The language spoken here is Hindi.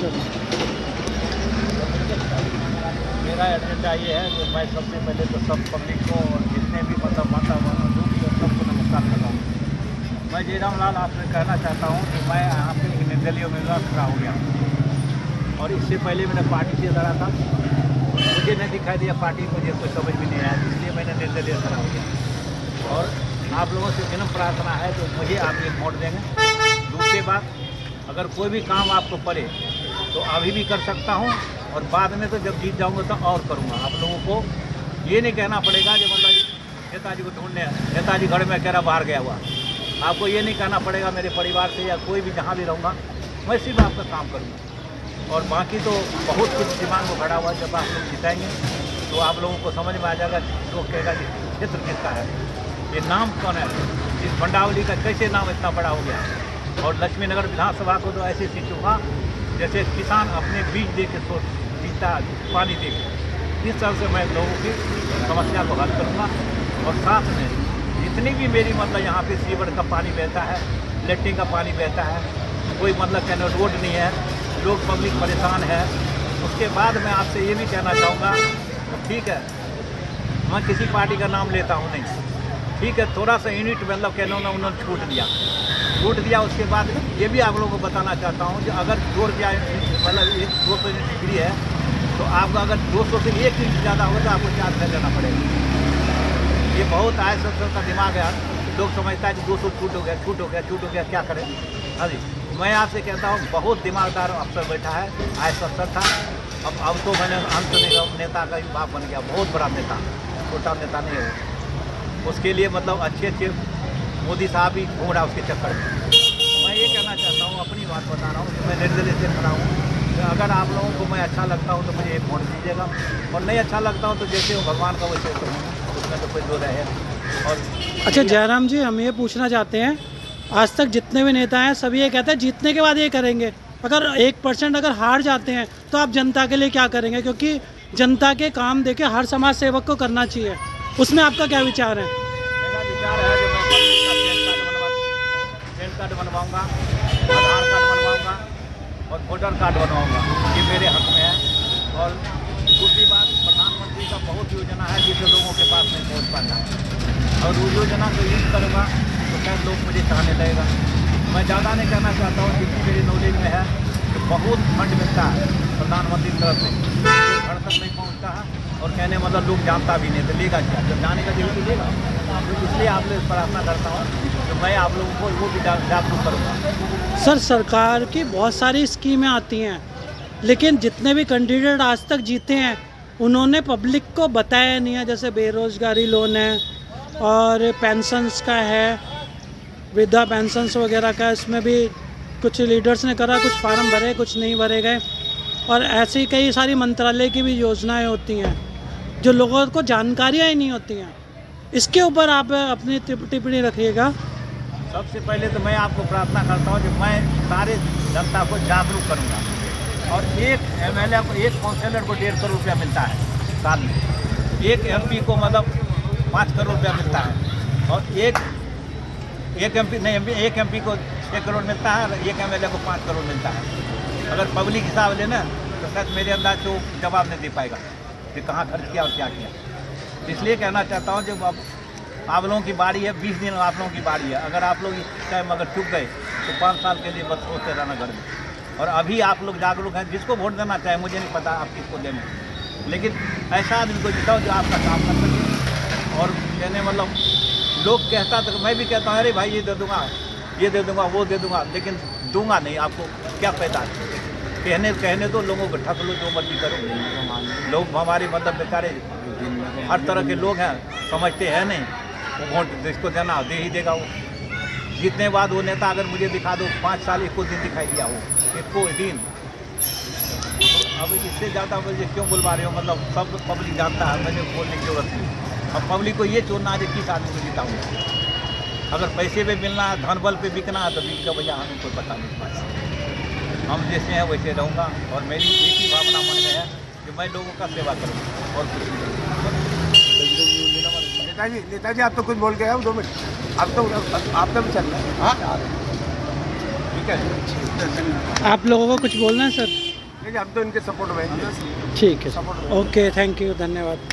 मेरा एजेंडा ये है कि मैं सबसे पहले तो सब पब्लिक को और जितने भी मतलब वातावरण जो भी है सबको नमस्कार करता हूँ। मैं जयराम लाल आपसे कहना चाहता हूँ कि मैं यहाँ पे निर्दलीय उम्मीदवार खड़ा हो गया और इससे पहले मैंने पार्टी से लड़ा था, मुझे नहीं दिखाई दिया, पार्टी मुझे कोई समझ भी नहीं आया, इसलिए मैंने निर्दलीय खड़ा हो गया। और आप लोगों से विनम्र प्रार्थना है तो मुझे आप ये वोट देंगे। दूसरी बात, अगर कोई भी काम आपको पड़े तो अभी भी कर सकता हूँ और बाद में तो जब जीत जाऊँगा तो और करूँगा। आप लोगों को ये नहीं कहना पड़ेगा कि मतलब नेताजी को ढूंढने, नेताजी घर में अकेला बाहर गया हुआ। आपको ये नहीं कहना पड़ेगा मेरे परिवार से या कोई भी जहाँ भी रहूँगा मैं सिर्फ आपका काम करूँगा। और बाकी तो बहुत कुछ दिमाग में खड़ा हुआ, जब आप लोग जिताएंगे तो आप लोगों को समझ में आ जाएगा, लोग कहेगा कि क्षेत्र किसका है, ये नाम कौन है, इस भंडावली का कैसे नाम इतना बड़ा हो गया। और लक्ष्मीनगर विधानसभा को तो ऐसे सीट होगा जैसे किसान अपने बीज दे के जीता, पानी दे के। इस तरह से मैं लोगों की समस्या को हल करूँगा। और साथ में जितनी भी मेरी मतलब यहाँ पे सीवर का पानी बहता है, लेट्रिन का पानी बहता है, कोई मतलब कहने रोड नहीं है, लोग पब्लिक परेशान है। उसके बाद मैं आपसे ये भी कहना चाहूँगा, ठीक है मैं किसी पार्टी का नाम लेता हूँ नहीं, ठीक है थोड़ा सा यूनिट मतलब कहना उन्होंने छूट दिया। उसके बाद ये भी आप लोगों को बताना चाहता हूँ कि अगर 2 रुपया मतलब 200 यूनिट फ्री है तो आपका अगर 200 से 1 यूनिट ज़्यादा हो तो आपको चार्ज कर देना पड़ेगा। ये बहुत आय सब का दिमाग है, लोग समझता है कि 200 छूट हो गया क्या करें। हाँ जी, मैं आपसे कहता हूँ बहुत दिमागदार अफसर बैठा है, आय अफसर था, अब तो मैंने अंत नेता का ही बाप बन गया, बहुत बड़ा नेता, छोटा नेता नहीं है। उसके लिए मतलब अच्छे मोदी साहब ही घूम रहा उसके चक्कर में। मैं ये कहना चाहता हूँ, अपनी बात बता रहा हूँ कि मैं निर्दलीय से खड़ा हूँ। तो अगर आप लोगों को मैं अच्छा लगता हूँ तो मुझे वोट दीजिएगा, और नहीं अच्छा लगता हूँ तो जैसे वो भगवान का वैसे तो उसमें तो कोई दो रहे। और अच्छा जयराम जी, हम ये पूछना चाहते हैं, आज तक जितने भी नेता हैं सभी ये कहते हैं जीतने के बाद ये करेंगे, अगर 1% अगर हार जाते हैं तो आप जनता के लिए क्या करेंगे? क्योंकि जनता के काम देके हर समाज सेवक को करना चाहिए, उसमें आपका क्या विचार है? मेरा विचार है कि मैं पैन कार्ड बनवाऊँगा, आधार कार्ड बनवाऊँगा और वोटर कार्ड बनवाऊँगा, ये मेरे हक में है। और दूसरी बात, प्रधानमंत्री का बहुत योजना है जिससे लोगों के पास नहीं पहुँच पाता है, और वो योजना को यूज करूँगा तो शायद लोग मुझे चाहने लगेगा। मैं ज़्यादा नहीं कहना चाहता हूँ, जितनी मेरी नॉलेज में है तो बहुत फंड मिलता है प्रधानमंत्री की तरफ से, घर तक नहीं पहुँचता है, और कहने मतलब लोग जानता भी नहीं तो लेगा क्या, जब जाने का जरूर तो लेगा। इसलिए आपसे प्रार्थना करता हूँ कि मैं आप लोगों को वो भी जागरूक करूँगा। सर, सरकार की बहुत सारी स्कीमें आती हैं, लेकिन जितने भी कैंडिडेट आज तक जीते हैं उन्होंने पब्लिक को बताया नहीं है। जैसे बेरोजगारी लोन है और पेंशन्स का है, वृद्धा पेंशन्स वगैरह का, इसमें भी कुछ लीडर्स ने करा, कुछ फार्म भरे, कुछ नहीं भरे गए। और ऐसी कई सारी मंत्रालय की भी योजनाएं होती हैं जो लोगों को जानकारियाँ ही नहीं होती हैं। इसके ऊपर आप अपनी टिप्पणी रखिएगा। सबसे पहले तो मैं आपको प्रार्थना करता हूँ कि मैं सारे जनता को जागरूक करूँगा। और एक MLA को, एक काउंसलर को 1.5 करोड़ रुपया मिलता है साल में, एक MP को मतलब 5 करोड़ रुपया मिलता है, और एक MP को 6 करोड़ मिलता है, और एक MLA को 5 करोड़ मिलता है। अगर पब्लिक हिसाब लेना तो शायद मेरे अंदाज से जवाब नहीं दे पाएगा कि कहाँ खर्च किया और क्या किया। इसलिए कहना चाहता हूँ जब आप लोगों की बारी है, 20 दिन आप लोगों की बारी है, अगर आप लोग इस टाइम अगर चुक गए तो 5 साल के लिए बस सोचते रहना घर में। और अभी आप लोग जागरूक हैं, जिसको वोट देना चाहे, मुझे नहीं पता आप किसको देने, लेकिन ऐसा आदमी को जिताओ जो आपका काम कर सके। और कहने मतलब लोग कहता तो मैं भी कहता हूँ अरे भाई ये दे दूँगा, वो दे दूँगा, लेकिन दूंगा नहीं। आपको क्या पैदा कहने दो, लोगों को ठग लो, जो मर्जी करो। लोग हमारे मतलब बेचारे हर तरह के लोग हैं, समझते हैं नहीं, वो वोट जिसको देना दे ही देगा। वो जीतने बाद वो नेता अगर मुझे दिखा दो 5 साल 1 दिन दिखाई दिया हो, 1 दिन, अब इससे ज़्यादा मुझे क्यों बुलवा रहे हो? मतलब सब पब्लिक जानता है, मुझे बोलने की जरूरत नहीं। अब पब्लिक को ये चुनना है कि किस आदमी को जिताऊँगा। अगर पैसे पे मिलना है, धन बल पे बिकना है तो बिक का भैया, हमें कोई पता नहीं पाएगा। हम जैसे हैं वैसे रहूँगा, और मेरी एक ही भावना मन में है कि मैं लोगों का सेवा करूँगा और कुछ नहीं करूँगा। नेताजी आप तो कुछ बोल के आए 2 मिनट, अब तो आपका भी चल रहा है। हाँ ठीक है, आप लोगों को कुछ बोलना है सर? हम तो इनके सपोर्ट में हैं। ठीक है सपोर्ट ओके थैंक यू धन्यवाद